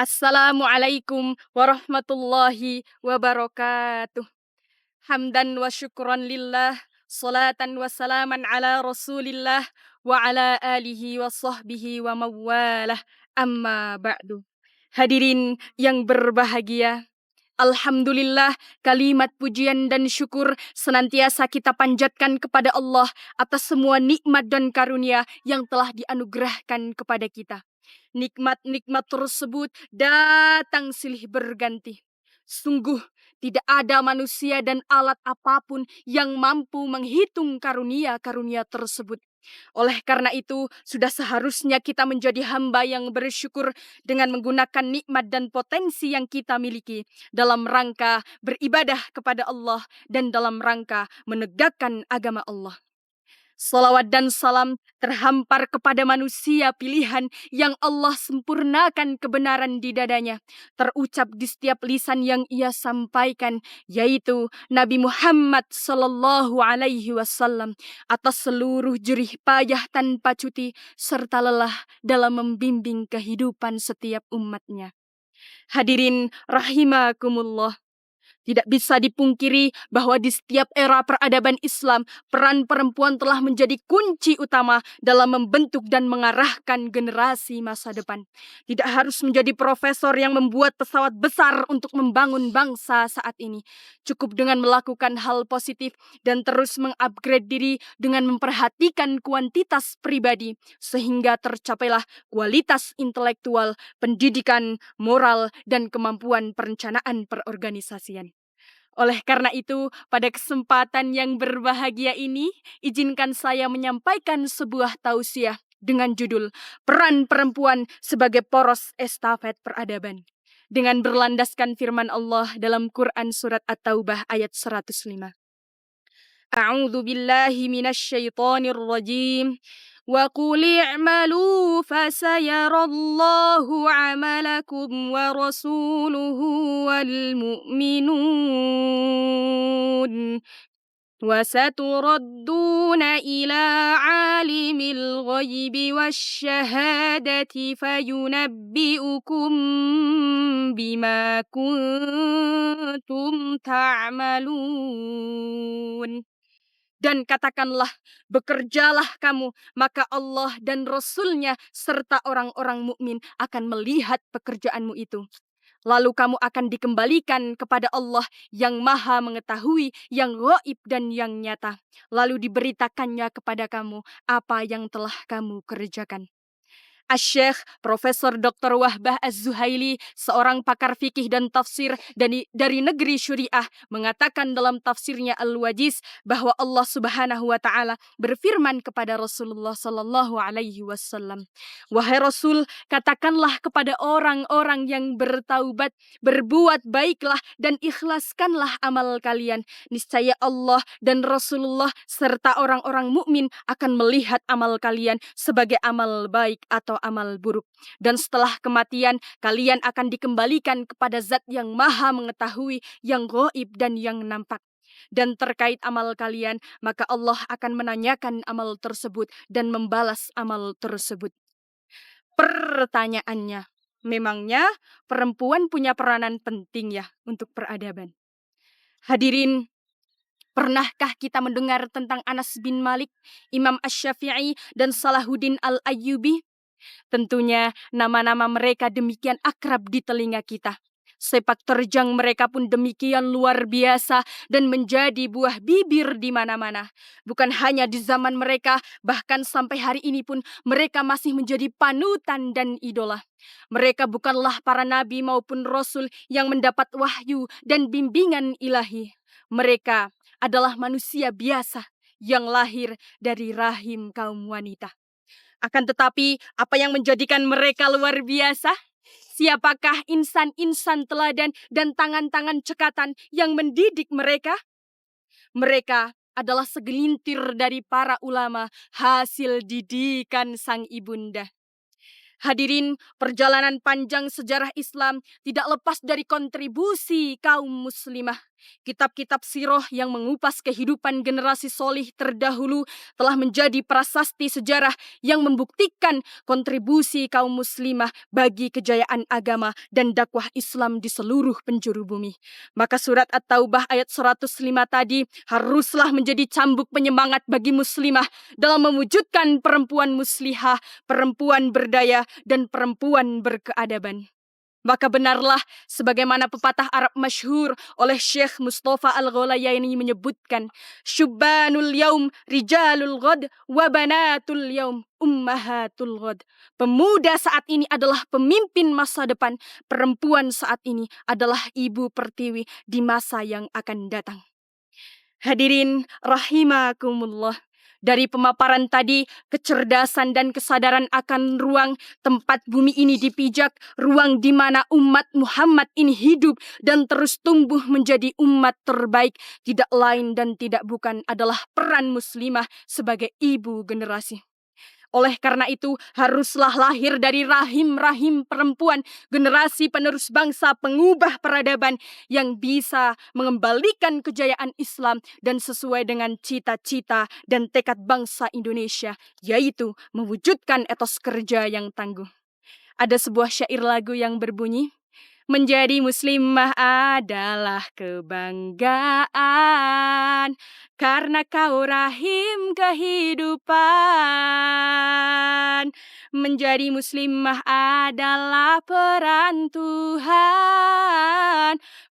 Assalamualaikum warahmatullahi wabarakatuh. Hamdan wa syukran lillah, salatan wa salaman ala rasulillah, wa ala alihi wa sahbihi wa mawalah, amma ba'du. Hadirin yang berbahagia, alhamdulillah, kalimat pujian dan syukur senantiasa kita panjatkan kepada Allah atas semua nikmat dan karunia yang telah dianugerahkan kepada kita. Nikmat-nikmat tersebut datang silih berganti. Sungguh tidak ada manusia dan alat apapun yang mampu menghitung karunia-karunia tersebut. Oleh karena itu, sudah seharusnya kita menjadi hamba yang bersyukur dengan menggunakan nikmat dan potensi yang kita miliki dalam rangka beribadah kepada Allah dan dalam rangka menegakkan agama Allah. Salawat dan salam terhampar kepada manusia pilihan yang Allah sempurnakan kebenaran di dadanya, terucap di setiap lisan yang ia sampaikan, yaitu Nabi Muhammad sallallahu alaihi wasallam, atas seluruh jerih payah tanpa cuti serta lelah dalam membimbing kehidupan setiap umatnya. Hadirin rahimakumullah. Tidak bisa dipungkiri bahwa di setiap era peradaban Islam, peran perempuan telah menjadi kunci utama dalam membentuk dan mengarahkan generasi masa depan. Tidak harus menjadi profesor yang membuat pesawat besar untuk membangun bangsa saat ini. Cukup dengan melakukan hal positif dan terus mengupgrade diri dengan memperhatikan kuantitas pribadi, sehingga tercapailah kualitas intelektual, pendidikan, moral, dan kemampuan perencanaan perorganisasian. Oleh karena itu, pada kesempatan yang berbahagia ini, izinkan saya menyampaikan sebuah tausiah dengan judul Peran Perempuan sebagai Poros Estafet Peradaban, dengan berlandaskan firman Allah dalam Quran Surat At-Taubah ayat 105. A'udzu billahi minasyaitonir rajim. وَقُلِ اعْمَلُوا فَسَيَرَى اللَّهُ عَمَلَكُمْ وَرَسُولُهُ وَالْمُؤْمِنُونَ وَسَتُرَدُّونَ إِلَى عَالِمِ الْغَيْبِ وَالشَّهَادَةِ فَيُنَبِّئُكُم بِمَا كُنتُمْ تَعْمَلُونَ. Dan katakanlah, bekerjalah kamu, maka Allah dan Rasul-Nya serta orang-orang mukmin akan melihat pekerjaanmu itu. Lalu kamu akan dikembalikan kepada Allah yang maha mengetahui, yang gaib dan yang nyata. Lalu diberitakannya kepada kamu apa yang telah kamu kerjakan. Asy-Syaikh Profesor Dr. Wahbah Az-Zuhaili, seorang pakar fikih dan tafsir dari negeri Syuriah, mengatakan dalam tafsirnya Al-Wajiz bahwa Allah Subhanahu wa taala berfirman kepada Rasulullah sallallahu alaihi wasallam, "Wahai Rasul, katakanlah kepada orang-orang yang bertaubat, berbuat baiklah dan ikhlaskanlah amal kalian. Niscaya Allah dan Rasulullah serta orang-orang mukmin akan melihat amal kalian sebagai amal baik atau amal buruk. Dan setelah kematian, kalian akan dikembalikan kepada Zat yang maha mengetahui, yang gaib dan yang nampak. Dan terkait amal kalian, maka Allah akan menanyakan amal tersebut dan membalas amal tersebut." Pertanyaannya, memangnya perempuan punya peranan penting ya untuk peradaban? Hadirin, pernahkah kita mendengar tentang Anas bin Malik, Imam Asy-Syafi'i, dan Salahuddin Al-Ayyubi? Tentunya nama-nama mereka demikian akrab di telinga kita. Sepak terjang mereka pun demikian luar biasa dan menjadi buah bibir di mana-mana. Bukan hanya di zaman mereka, bahkan sampai hari ini pun mereka masih menjadi panutan dan idola. Mereka bukanlah para nabi maupun rasul yang mendapat wahyu dan bimbingan ilahi. Mereka adalah manusia biasa yang lahir dari rahim kaum wanita. Akan tetapi, apa yang menjadikan mereka luar biasa? Siapakah insan-insan teladan dan tangan-tangan cekatan yang mendidik mereka? Mereka adalah segelintir dari para ulama, hasil didikan sang ibunda. Hadirin, perjalanan panjang sejarah Islam tidak lepas dari kontribusi kaum muslimah. Kitab-kitab sirah yang mengupas kehidupan generasi solih terdahulu telah menjadi prasasti sejarah yang membuktikan kontribusi kaum muslimah bagi kejayaan agama dan dakwah Islam di seluruh penjuru bumi. Maka surat At-Taubah ayat 105 tadi haruslah menjadi cambuk penyemangat bagi muslimah dalam mewujudkan perempuan muslihah, perempuan berdaya, dan perempuan berkeadaban. Maka benarlah sebagaimana pepatah Arab masyhur oleh Syekh Mustafa Al-Ghalayaini menyebutkan, "Syubbanul yaum rijalul ghad wa banatul yaum ummahatul ghad." Pemuda saat ini adalah pemimpin masa depan, perempuan saat ini adalah ibu pertiwi di masa yang akan datang. Hadirin rahimakumullah. Dari pemaparan tadi, kecerdasan dan kesadaran akan ruang tempat bumi ini dipijak, ruang di mana umat Muhammad ini hidup dan terus tumbuh menjadi umat terbaik, tidak lain dan tidak bukan adalah peran muslimah sebagai ibu generasi. Oleh karena itu, haruslah lahir dari rahim-rahim perempuan, generasi penerus bangsa, pengubah peradaban yang bisa mengembalikan kejayaan Islam dan sesuai dengan cita-cita dan tekad bangsa Indonesia, yaitu mewujudkan etos kerja yang tangguh. Ada sebuah syair lagu yang berbunyi, menjadi muslimah adalah kebanggaan, karena kau rahim kehidupan. Menjadi muslimah adalah peran Tuhan,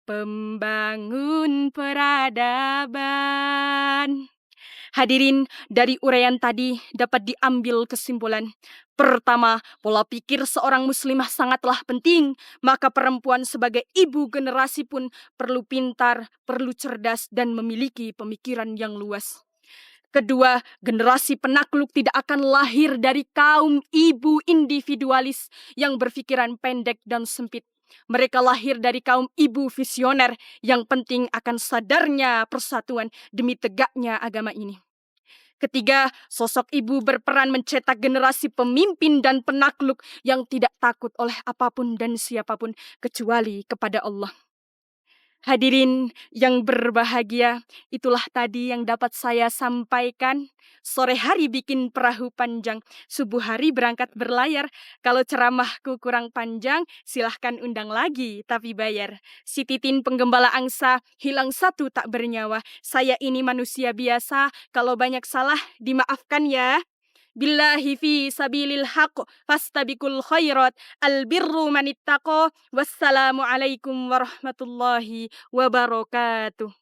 pembangun peradaban. Hadirin, dari uraian tadi dapat diambil kesimpulan. Pertama, pola pikir seorang muslimah sangatlah penting. Maka perempuan sebagai ibu generasi pun perlu pintar, perlu cerdas, dan memiliki pemikiran yang luas. Kedua, generasi penakluk tidak akan lahir dari kaum ibu individualis yang berpikiran pendek dan sempit. Mereka lahir dari kaum ibu visioner yang penting akan sadarnya persatuan demi tegaknya agama ini. Ketiga, sosok ibu berperan mencetak generasi pemimpin dan penakluk yang tidak takut oleh apapun dan siapapun kecuali kepada Allah. Hadirin yang berbahagia, itulah tadi yang dapat saya sampaikan. Sore hari bikin perahu panjang, subuh hari berangkat berlayar. Kalau ceramahku kurang panjang, silahkan undang lagi, tapi bayar. Si Titin penggembala angsa, hilang satu tak bernyawa. Saya ini manusia biasa, kalau banyak salah dimaafkan ya. Billahi fi sabilil haq fastabikul khairat albirru manittaqo. Wassalamu alaikum warahmatullahi wabarakatuh.